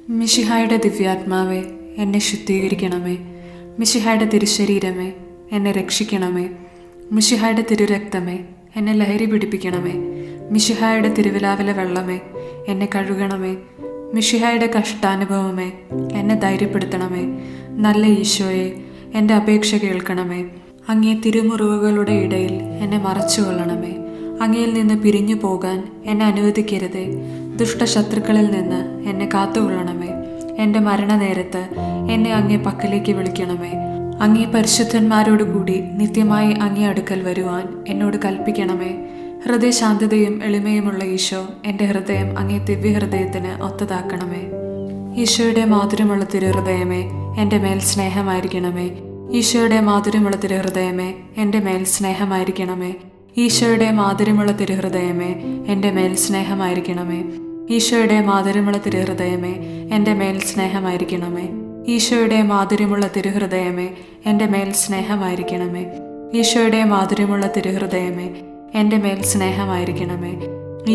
മിശിഹായുടെ ദിവ്യാത്മാവേ, എന്നെ ശുദ്ധീകരിക്കണമേ. മിശിഹായുടെ തിരുശരീരമേ, എന്നെ രക്ഷിക്കണമേ. മിശിഹായുടെ തിരുരക്തമേ, എന്നെ ലഹരി പിടിപ്പിക്കണമേ. മിശിഹായുടെ തിരുവിലാവിലെ വെള്ളമേ, എന്നെ കഴുകണമേ. മിശിഹായുടെ കഷ്ടാനുഭവമേ, എന്നെ ധൈര്യപ്പെടുത്തണമേ. നല്ല ഈശോയെ, എൻ്റെ അപേക്ഷ കേൾക്കണമേ. അങ്ങേ തിരുമുറിവുകളുടെ ഇടയിൽ എന്നെ മറച്ചുകൊള്ളണമേ. അങ്ങയിൽ നിന്ന് പിരിഞ്ഞു പോകാൻ എന്നെ അനുവദിക്കരുതേ. ദുഷ്ടശത്രുക്കളിൽ നിന്ന് എന്നെ കാത്തുകൊള്ളണമേ. എൻ്റെ മരണനേരത്ത് എന്നെ അങ്ങേ പക്കലേക്ക് വിളിക്കണമേ. അങ്ങേ പരിശുദ്ധന്മാരോടുകൂടി നിത്യമായി അങ്ങേ അടുക്കൽ വരുവാൻ എന്നോട് കൽപ്പിക്കണമേ. ഹൃദയശാന്തതയും എളിമയുമുള്ള ഈശോ, എൻ്റെ ഹൃദയം അങ്ങേ ദിവ്യഹൃദയത്തിന് ഒത്തതാക്കണമേ. ഈശോയുടെ മാധുര്യമുള്ള തിരുഹൃദയമേ, എൻ്റെ മേൽ സ്നേഹമായിരിക്കണമേ. ഈശോയുടെ മാധുര്യമുള്ള തിരുഹൃദയമേ, എൻ്റെ മേൽ സ്നേഹമായിരിക്കണമേ. ഈശോയുടെ മാധുര്യമുള്ള തിരുഹൃദയമേ, എൻ്റെ മേൽ സ്നേഹമായിരിക്കണമേ. ഈശോയുടെ മാധുര്യമുള്ള തിരുഹൃദയമേ, എൻ്റെ മേൽ സ്നേഹമായിരിക്കണമേ. ഈശോയുടെ മാധുര്യമുള്ള തിരുഹൃദയമേ, എൻ്റെ മേൽ സ്നേഹമായിരിക്കണമേ. ഈശോയുടെ മാധുര്യമുള്ള തിരുഹൃദയമേ, എൻ്റെ മേൽ സ്നേഹമായിരിക്കണമേ.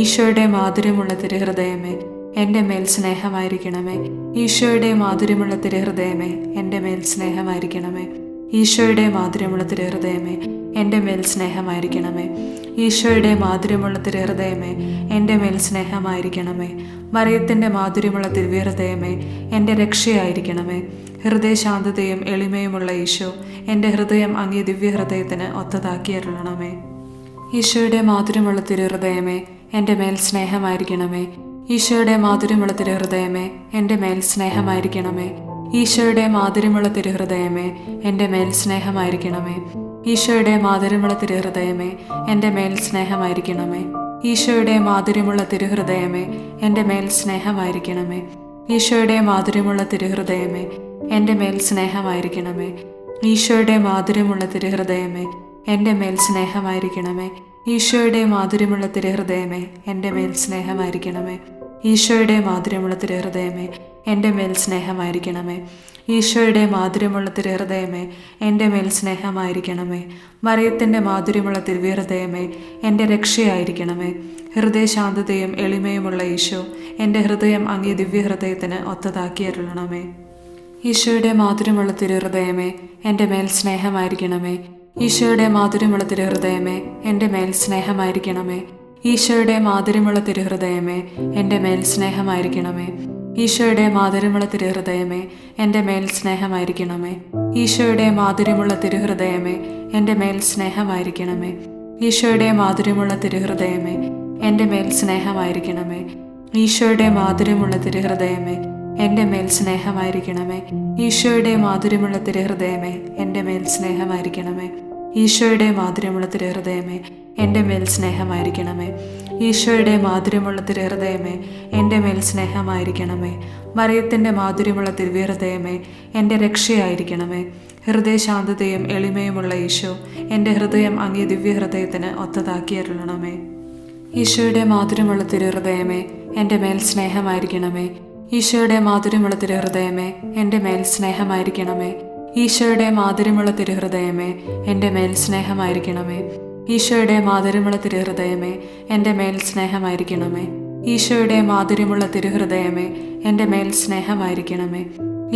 ഈശോയുടെ മാധുര്യമുള്ള തിരുഹൃദയമേ, എൻ്റെ മേൽ സ്നേഹമായിരിക്കണമേ. ഈശോയുടെ മാധുര്യമുള്ള തിരുഹൃദയമേ, എൻ്റെ മേൽ സ്നേഹമായിരിക്കണമേ. ഈശോയുടെ മാധുര്യമുള്ള തിരുഹൃദയമേ, എൻ്റെ മേൽ സ്നേഹമായിരിക്കണമേ. ഈശോയുടെ മാധുര്യമുള്ള തിരുഹൃദയമേ, എൻ്റെ മേൽ സ്നേഹമായിരിക്കണമേ. മറിയത്തിൻ്റെ മാധുര്യമുള്ള ദിവ്യഹൃദയമേ, എൻ്റെ രക്ഷയായിരിക്കണമേ. ഹൃദയശാന്തതയും എളിമയുമുള്ള ഈശോ, എൻ്റെ ഹൃദയം അങ്ങേ ദിവ്യഹൃദയത്തിന് ഒത്തതാക്കിയരുളണമേ. ഈശോയുടെ മാധുര്യമുള്ള തിരുഹൃദയമേ, എൻ്റെ മേൽ സ്നേഹമായിരിക്കണമേ. ഈശോയുടെ മാധുര്യമുള്ള തിരുഹൃദയമേ, എൻ്റെ മേൽ സ്നേഹമായിരിക്കണമേ. ഈശോയുടെ മാധുര്യമുള്ള തിരുഹൃദയമേ, എൻ്റെ മേൽ സ്നേഹമായിരിക്കണമേ. ഈശോയുടെ മാധുര്യമുള്ള തിരുഹൃദയമേ, എൻ്റെ മേൽ സ്നേഹമായിരിക്കണമേ. ഈശോയുടെ മാധുര്യമുള്ള തിരുഹൃദയമേ, എൻ്റെ മേൽ സ്നേഹമായിരിക്കണമേ. ഈശോയുടെ മാധുര്യമുള്ള തിരുഹൃദയമേ, എൻ്റെ മേൽ സ്നേഹമായിരിക്കണമേ. ഈശോയുടെ മാധുര്യമുള്ള തിരുഹൃദയമേ, എൻ്റെ മേൽ സ്നേഹമായിരിക്കണമേ. ഈശോയുടെ മാധുര്യമുള്ള തിരുഹൃദയമേ, എൻ്റെ മേൽ സ്നേഹമായിരിക്കണമേ. ഈശോയുടെ മാധുര്യമുള്ള തിരുഹൃദയമേ, എൻ്റെ മേൽ സ്നേഹമായിരിക്കണമേ. ഈശോയുടെ മാധുര്യമുള്ള തിരുഹൃദയമേ, എൻ്റെ മേൽ സ്നേഹമായിരിക്കണമേ. മറിയത്തിൻ്റെ മാധുര്യമുള്ള ദിവ്യഹൃദയമേ, എൻ്റെ രക്ഷയായിരിക്കണമേ. ഹൃദയശാന്തതയും എളിമയുമുള്ള ഈശോ, എൻ്റെ ഹൃദയം അങ്ങേ ദിവ്യഹൃദയത്തിന് ഒത്തതാക്കിയരുളണമേ. ഈശോയുടെ മാധുര്യമുള്ള തിരുഹൃദയമേ, എൻ്റെ മേൽ സ്നേഹമായിരിക്കണമേ. ഈശോയുടെ മാധുര്യമുള്ള തിരുഹൃദയമേ, എൻ്റെ മേൽ സ്നേഹമായിരിക്കണമേ. ഈശോയുടെ മാധുര്യമുള്ള തിരുഹൃദയമേ, എൻ്റെ മേൽ സ്നേഹമായിരിക്കണമേ. ഈശോയുടെ മാധുര്യമുള്ള തിരുഹൃദയമേ, എൻ്റെ മേൽ സ്നേഹമായിരിക്കണമേ. ഈശോയുടെ മാധുര്യമുള്ള തിരുഹൃദയമേ, എൻ്റെ മേൽ സ്നേഹമായിരിക്കണമേ. ഈശോയുടെ മാധുര്യമുള്ള തിരുഹൃദയമേ, എൻ്റെ മേൽ സ്നേഹമായിരിക്കണമേ. ഈശോയുടെ മാധുര്യമുള്ള തിരുഹൃദയമേ, എൻ്റെ മേൽ സ്നേഹമായിരിക്കണമേ. ഈശോയുടെ മാധുര്യമുള്ള തിരുഹൃദയമേ, എൻ്റെ മേൽ സ്നേഹമായിരിക്കണമേ. ഈശോയുടെ മാധുര്യമുള്ള തിരുഹൃദയമേ, എൻ്റെ മേൽ സ്നേഹമായിരിക്കണമേ. ഈശോയുടെ മാധുര്യമുള്ള തിരുഹൃദയമേ, എൻ്റെ മേൽ സ്നേഹമായിരിക്കണമേ. മറിയത്തിൻ്റെ മാധുര്യമുള്ള ദിവ്യഹൃദയമേ, എൻ്റെ രക്ഷയായിരിക്കണമേ. ഹൃദയശാന്തതയും എളിമയുമുള്ള ഈശോ, എൻ്റെ ഹൃദയം അങ്ങേ ദിവ്യഹൃദയത്തിന് ഒത്തതാക്കിയരുളണമേ. ഈശോയുടെ മാധുര്യമുള്ള തിരുഹൃദയമേ, എൻ്റെ മേൽ സ്നേഹമായിരിക്കണമേ. ഈശോയുടെ മാധുര്യമുള്ള തിരുഹൃദയമേ, എൻ്റെ മേൽ സ്നേഹമായിരിക്കണമേ. ഈശോയുടെ മാധുര്യമുള്ള തിരുഹൃദയമേ, എൻ്റെ മേൽ സ്നേഹമായിരിക്കണമേ. ഈശോയുടെ മാധുര്യമുള്ള തിരുഹൃദയമേ, എൻ്റെ മേൽ സ്നേഹമായിരിക്കണമേ. ഈശോയുടെ മാധുര്യമുള്ള തിരുഹൃദയമേ, എൻ്റെ മേൽ സ്നേഹമായിരിക്കണമേ.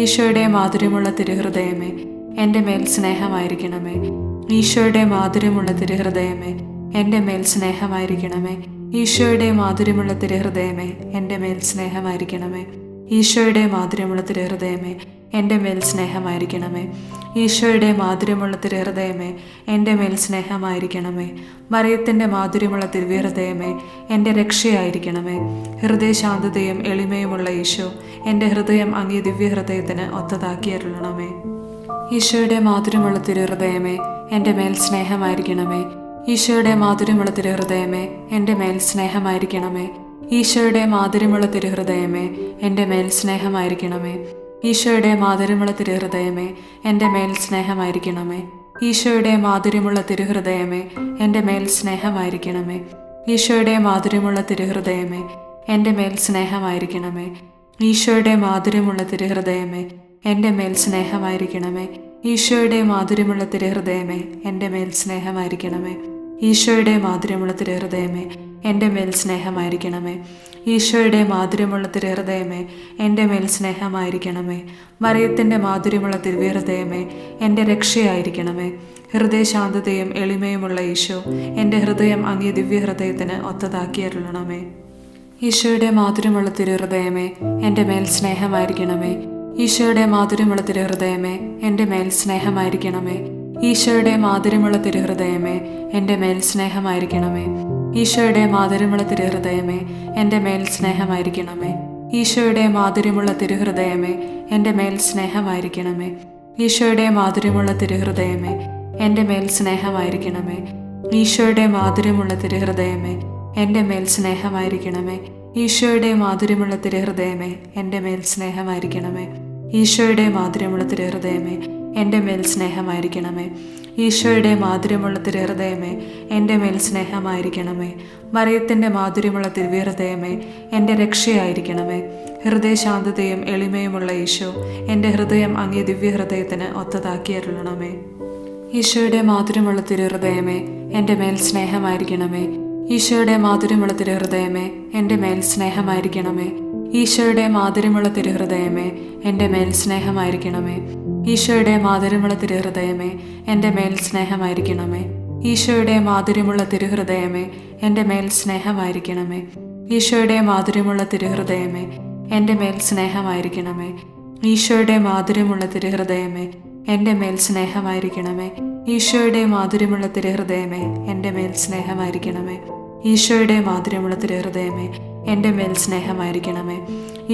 ഈശോയുടെ മാധുര്യമുള്ള തിരുഹൃദയമേ, എൻ്റെ മേൽ സ്നേഹമായിരിക്കണമേ. ഈശോയുടെ മാധുര്യമുള്ള തിരുഹൃദയമേ, എൻ്റെ മേൽ സ്നേഹമായിരിക്കണമേ. ഈശോയുടെ മാധുര്യമുള്ള തിരുഹൃദയമേ, എൻ്റെ മേൽ സ്നേഹമായിരിക്കണമേ. ഈശോയുടെ മാധുര്യമുള്ള തിരുഹൃദയമേ, എൻ്റെ മേൽ സ്നേഹമായിരിക്കണമേ. ഈശോയുടെ മാധുര്യമുള്ള തിരുഹൃദയമേ, എൻ്റെ മേൽ സ്നേഹമായിരിക്കണമേ. മറിയത്തിൻ്റെ മാധുര്യമുള്ള ദിവ്യഹൃദയമേ, എൻ്റെ രക്ഷയായിരിക്കണമേ. ഹൃദയശാന്തതയും എളിമയുമുള്ള ഈശോ, എൻ്റെ ഹൃദയം അങ്ങേ ദിവ്യഹൃദയത്തിന് ഒത്തതാക്കിയരുളണമേ. ഈശോയുടെ മാധുര്യമുള്ള തിരുഹൃദയമേ, എൻ്റെ മേൽ സ്നേഹമായിരിക്കണമേ. ഈശോയുടെ മാധുര്യമുള്ള തിരുഹൃദയമേ, എൻ്റെ മേൽ സ്നേഹമായിരിക്കണമേ. ഈശോയുടെ മാധുര്യമുള്ള തിരുഹൃദയമേ, എൻ്റെ മേൽ സ്നേഹമായിരിക്കണമേ. ഈശോയുടെ മാധുര്യമുള്ള തിരുഹൃദയമേ, എൻ്റെ മേൽ സ്നേഹമായിരിക്കണമേ. ഈശോയുടെ മാധുര്യമുള്ള തിരുഹൃദയമേ, എൻ്റെ മേൽ സ്നേഹമായിരിക്കണമേ. ഈശോയുടെ മാധുര്യമുള്ള തിരുഹൃദയമേ, എൻ്റെ മേൽ സ്നേഹമായിരിക്കണമേ. ഈശോയുടെ മാധുര്യമുള്ള തിരുഹൃദയമേ, എൻ്റെ മേൽ സ്നേഹമായിരിക്കണമേ. ഈശോയുടെ മാധുര്യമുള്ള തിരുഹൃദയമേ, എൻ്റെ മേൽ സ്നേഹമായിരിക്കണമേ. ഈശോയുടെ മാധുര്യമുള്ള തിരുഹൃദയമേ, എൻ്റെ മേൽ സ്നേഹമായിരിക്കണമേ. ഈശോയുടെ മാധുര്യമുള്ള തിരുഹൃദയമേ, എൻ്റെ മേൽ സ്നേഹമായിരിക്കണമേ. മറിയത്തിൻ്റെ മാധുര്യമുള്ള തിരുഹൃദയമേ, എൻ്റെ രക്ഷയായിരിക്കണമേ. ഹൃദയശാന്തതയും എളിമയുമുള്ള ഈശോ, എൻ്റെ ഹൃദയം അങ്ങേ ദിവ്യഹൃദയത്തിന് ഒത്തതാക്കിയരുളണമേ. ഈശോയുടെ മാധുര്യമുള്ള തിരുഹൃദയമേ, എൻ്റെ മേൽ സ്നേഹമായിരിക്കണമേ. ഈശോയുടെ മാധുര്യമുള്ള തിരുഹൃദയമേ, എൻ്റെ മേൽ സ്നേഹമായിരിക്കണമേ. ഈശോയുടെ മാധുര്യമുള്ള തിരുഹൃദയമേ, എൻ്റെ മേൽ സ്നേഹമായിരിക്കണമേ. ഈശോയുടെ മാധുര്യമുള്ള തിരുഹൃദയമേ, എൻ്റെ മേൽ സ്നേഹമായിരിക്കണമേ. ഈശോയുടെ മാധുര്യമുള്ള തിരുഹൃദയമേ, എൻ്റെ മേൽ സ്നേഹമായിരിക്കണമേ. ഈശോയുടെ മാധുര്യമുള്ള തിരുഹൃദയമേ, എൻ്റെ മേൽ സ്നേഹമായിരിക്കണമേ. ഈശോയുടെ മാധുര്യമുള്ള തിരുഹൃദയമേ, എൻ്റെ മേൽ സ്നേഹമായിരിക്കണമേ. ഈശോയുടെ മാധുര്യമുള്ള തിരുഹൃദയമേ, എൻ്റെ മേൽ സ്നേഹമായിരിക്കണമേ. ഈശോയുടെ മാധുര്യമുള്ള തിരുഹൃദയമേ, എൻ്റെ മേൽ സ്നേഹമായിരിക്കണമേ. ഈശോയുടെ മാധുര്യമുള്ള തിരുഹൃദയമേ, എൻ്റെ മേൽ സ്നേഹമായിരിക്കണമേ. മറിയത്തിൻ്റെ മാധുര്യമുള്ള തിരുഹൃദയമേ, എൻ്റെ രക്ഷയായിരിക്കണമേ. ഹൃദയശാന്തതയും എളിമയുമുള്ള ഈശോ, എൻ്റെ ഹൃദയം അങ്ങേ ദിവ്യഹൃദയത്തിന് ഒത്തതാക്കിയരുളണമേ. ഈശോയുടെ മാധുര്യമുള്ള തിരുഹൃദയമേ, എൻ്റെ മേൽ സ്നേഹമായിരിക്കണമേ. ഈശോയുടെ മാധുര്യമുള്ള തിരുഹൃദയമേ, എൻ്റെ മേൽ സ്നേഹമായിരിക്കണമേ. ഈശോയുടെ മാധുര്യമുള്ള തിരുഹൃദയമേ, എൻ്റെ മേൽ സ്നേഹമായിരിക്കണമേ. ഈശോയുടെ മാധുര്യമുള്ള തിരുഹൃദയമേ, എൻ്റെ മേൽ സ്നേഹമായിരിക്കണമേ. ഈശോയുടെ മാധുര്യമുള്ള തിരുഹൃദയമേ, എൻ്റെ മേൽ സ്നേഹമായിരിക്കണമേ. ഈശോയുടെ മാധുര്യമുള്ള തിരുഹൃദയമേ, എൻ്റെ മേൽ സ്നേഹമായിരിക്കണമേ. ഈശോയുടെ മാധുര്യമുള്ള തിരുഹൃദയമേ, എൻ്റെ മേൽ സ്നേഹമായിരിക്കണമേ. ഈശോയുടെ മാധുര്യമുള്ള തിരുഹൃദയമേ, എൻ്റെ മേൽ സ്നേഹമായിരിക്കണമേ. ഈശോയുടെ മാധുര്യമുള്ള തിരുഹൃദയമേ, എൻ്റെ മേൽ സ്നേഹമായിരിക്കണമേ.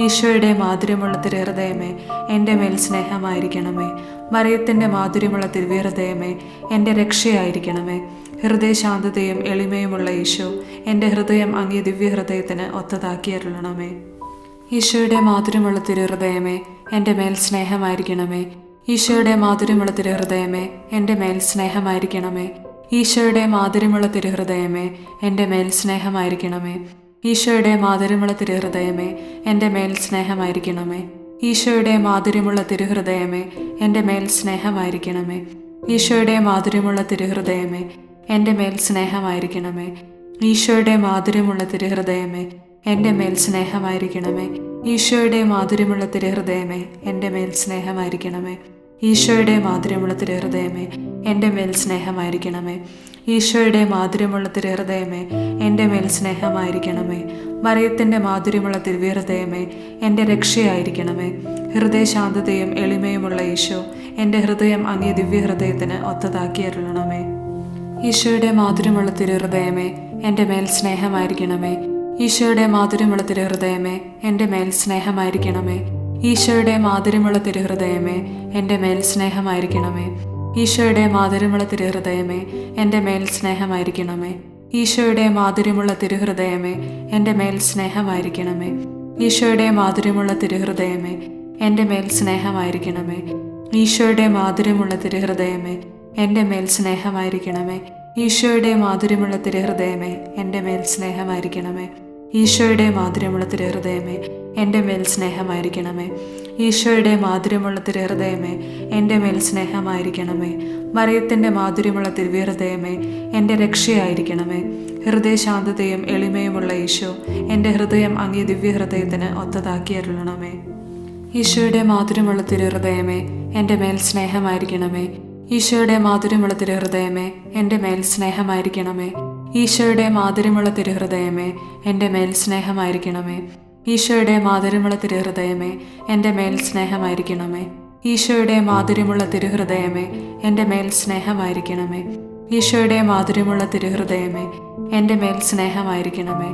ഈശോയുടെ മാധുര്യമുള്ള തിരുഹൃദയമേ, എൻ്റെ മേൽ സ്നേഹമായിരിക്കണമേ. മറിയത്തിൻ്റെ മാധുര്യമുള്ള തിരുഹൃദയമേ, എൻ്റെ രക്ഷയായിരിക്കണമേ. ഹൃദയശാന്തതയും എളിമയുമുള്ള ഈശോ, എൻ്റെ ഹൃദയം അങ്ങേ ദിവ്യഹൃദയത്തിന് ഒത്തതാക്കിയരുളണമേ. ഈശോയുടെ മാധുര്യമുള്ള തിരുഹൃദയമേ, എൻ്റെ മേൽ സ്നേഹമായിരിക്കണമേ. ഈശോയുടെ മാധുര്യമുള്ള തിരുഹൃദയമേ, എൻ്റെ മേൽ സ്നേഹമായിരിക്കണമേ. ഈശോയുടെ മാധുര്യമുള്ള തിരുഹൃദയമേ, എൻ്റെ മേൽ സ്നേഹമായിരിക്കണമേ. ഈശോയുടെ മാധുര്യമുള്ള തിരുഹൃദയമേ, എൻ്റെ മേൽ സ്നേഹമായിരിക്കണമേ. ഈശോയുടെ മാധുര്യമുള്ള തിരുഹൃദയമേ, എൻ്റെ മേൽ സ്നേഹമായിരിക്കണമേ. ഈശോയുടെ മാധുര്യമുള്ള തിരുഹൃദയമേ, എൻ്റെ മേൽ സ്നേഹമായിരിക്കണമേ. ഈശോയുടെ മാധുര്യമുള്ള തിരുഹൃദയമേ, എൻ്റെ മേൽ സ്നേഹമായിരിക്കണമേ. ഈശോയുടെ മാധുര്യമുള്ള തിരുഹൃദയമേ, എൻ്റെ മേൽ സ്നേഹമായിരിക്കണമേ. ഈശോയുടെ മാധുര്യമുള്ള തിരുഹൃദയമേ, എൻ്റെ മേൽ സ്നേഹമായിരിക്കണമേ. ഈശോയുടെ മാധുര്യമുള്ള തിരുഹൃദയമേ, എൻ്റെ മേൽ സ്നേഹമായിരിക്കണമേ. മറിയത്തിൻ്റെ മാധുര്യമുള്ള തിരുഹൃദയമേ, എൻ്റെ രക്ഷയായിരിക്കണമേ. ഹൃദയശാന്തതയും എളിമയുമുള്ള ഈശോ, എൻ്റെ ഹൃദയം അങ്ങേ ദിവ്യഹൃദയത്തിന് ഒത്തതാക്കിയരുളണമേ. ഈശോയുടെ മാധുര്യമുള്ള തിരുഹൃദയമേ, എൻ്റെ മേൽ സ്നേഹമായിരിക്കണമേ. ഈശോയുടെ മാധുര്യമുള്ള തിരുഹൃദയമേ, എൻ്റെ മേൽ സ്നേഹമായിരിക്കണമേ. ഈശോയുടെ മാധുര്യമുള്ള തിരുഹൃദയമേ, എൻ്റെ മേൽ സ്നേഹമായിരിക്കണമേ. ഈശോയുടെ മാധുര്യമുള്ള തിരുഹൃദയമേ, എൻ്റെ മേൽ സ്നേഹമായിരിക്കണമേ. ഈശോയുടെ മാധുര്യമുള്ള തിരുഹൃദയമേ, എൻ്റെ മേൽ സ്നേഹമായിരിക്കണമേ. ഈശോയുടെ മാധുര്യമുള്ള തിരുഹൃദയമേ, എൻ്റെ മേൽ സ്നേഹമായിരിക്കണമേ. ഈശോയുടെ മാധുര്യമുള്ള തിരുഹൃദയമേ, എൻ്റെ മേൽ സ്നേഹമായിരിക്കണമേ. ഈശോയുടെ മാധുര്യമുള്ള തിരുഹൃദയമേ, എൻ്റെ മേൽ സ്നേഹമായിരിക്കണമേ. ഈശോയുടെ മാധുര്യമുള്ള തിരുഹൃദയമേ, എൻ്റെ മേൽ സ്നേഹമായിരിക്കണമേ. ഈശോയുടെ മാധുര്യമുള്ള തിരുഹൃദയമേ, എൻ്റെ മേൽ സ്നേഹമായിരിക്കണമേ. മറിയത്തിൻ്റെ മാധുര്യമുള്ള തിരുഹൃദയമേ, എൻ്റെ രക്ഷയായിരിക്കണമേ. ഹൃദയശാന്തതയും എളിമയുമുള്ള ഈശോ, എൻ്റെ ഹൃദയം അങ്ങേ ദിവ്യഹൃദയത്തിന് ഒത്തതാക്കിയരുളണമേ. ഈശോയുടെ മാധുര്യമുള്ള തിരുഹൃദയമേ, എൻ്റെ മേൽ സ്നേഹമായിരിക്കണമേ. ഈശോയുടെ മാധുര്യമുള്ള തിരുഹൃദയമേ, എൻ്റെ മേൽ സ്നേഹമായിരിക്കണമേ. ഈശോയുടെ മാധുര്യമുള്ള തിരുഹൃദയമേ, എൻ്റെ മേൽ സ്നേഹമായിരിക്കണമേ. ഈശോയുടെ മാധുര്യമുള്ള തിരുഹൃദയമേ, എൻ്റെ മേൽ സ്നേഹമായിരിക്കണമേ. ഈശോയുടെ മാധുര്യമുള്ള തിരുഹൃദയമേ, എൻ്റെ മേൽ സ്നേഹമായിരിക്കണമേ. ഈശോയുടെ മാധുര്യമുള്ള തിരുഹൃദയമേ, എൻ്റെ മേൽ സ്നേഹമായിരിക്കണമേ.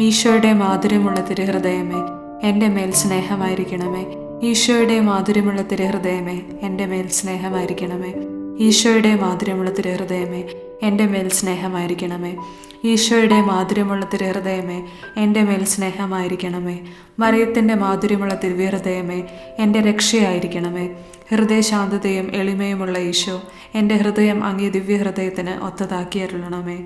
ഈശോയുടെ മാധുര്യമുള്ള തിരുഹൃദയമേ, എൻ്റെ മേൽ സ്നേഹമായിരിക്കണമേ. ഈശോയുടെ മാധുര്യമുള്ള തിരുഹൃദയമേ, എൻ്റെ മേൽ സ്നേഹമായിരിക്കണമേ. ഈശോയുടെ മാധുര്യമുള്ള തിരുഹൃദയമേ, എൻ്റെ മേൽ സ്നേഹമായിരിക്കണമേ. ഈശോയുടെ മാധുര്യമുള്ള തിരുഹൃദയമേ, എൻ്റെ മേൽ സ്നേഹമായിരിക്കണമേ. മറിയത്തിൻ്റെ മാധുര്യമുള്ള തിരുഹൃദയമേ, എൻ്റെ രക്ഷയായിരിക്കണമേ. ഹൃദയശാന്തതയും എളിമയുമുള്ള ഈശോ, എൻ്റെ ഹൃദയം അങ്ങേ ദിവ്യഹൃദയത്തിന് ഒത്തതാക്കിയരുളണമേ.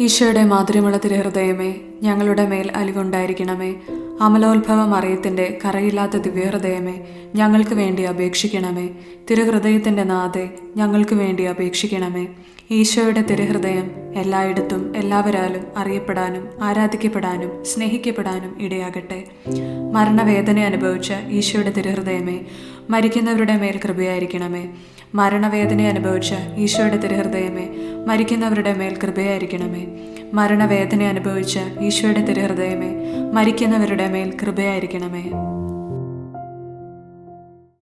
ഈശോയുടെ മാധുര്യമുള്ള തിരുഹൃദയമേ, ഞങ്ങളുടെ മേൽ അലിവുണ്ടായിരിക്കണമേ. അമലോത്ഭവ മറിയത്തിൻ്റെ കറയില്ലാത്ത ദിവ്യഹൃദയമേ, ഞങ്ങൾക്ക് വേണ്ടി അപേക്ഷിക്കണമേ. തിരുഹൃദയത്തിൻ്റെ നാഥേ, ഞങ്ങൾക്ക് വേണ്ടി അപേക്ഷിക്കണമേ. ഈശോയുടെ തിരുഹൃദയം എല്ലായിടത്തും എല്ലാവരാലും അറിയപ്പെടാനും ആരാധിക്കപ്പെടാനും സ്നേഹിക്കപ്പെടാനും ഇടയാകട്ടെ. മരണവേദന അനുഭവിച്ച ഈശോയുടെ തിരുഹൃദയമേ, മരിക്കുന്നവരുടെ മേൽ കൃപയായിരിക്കണമേ. മരണവേദന അനുഭവിച്ച ഈശോയുടെ തിരുഹൃദയമേ, മരിക്കുന്നവരുടെ മേൽ കൃപയായിരിക്കണമേ. മരണവേദന അനുഭവിച്ച ഈശോയുടെ തിരുഹൃദയമേ, മരിക്കുന്നവരുടെ മേൽ കൃപയായിരിക്കണമേ.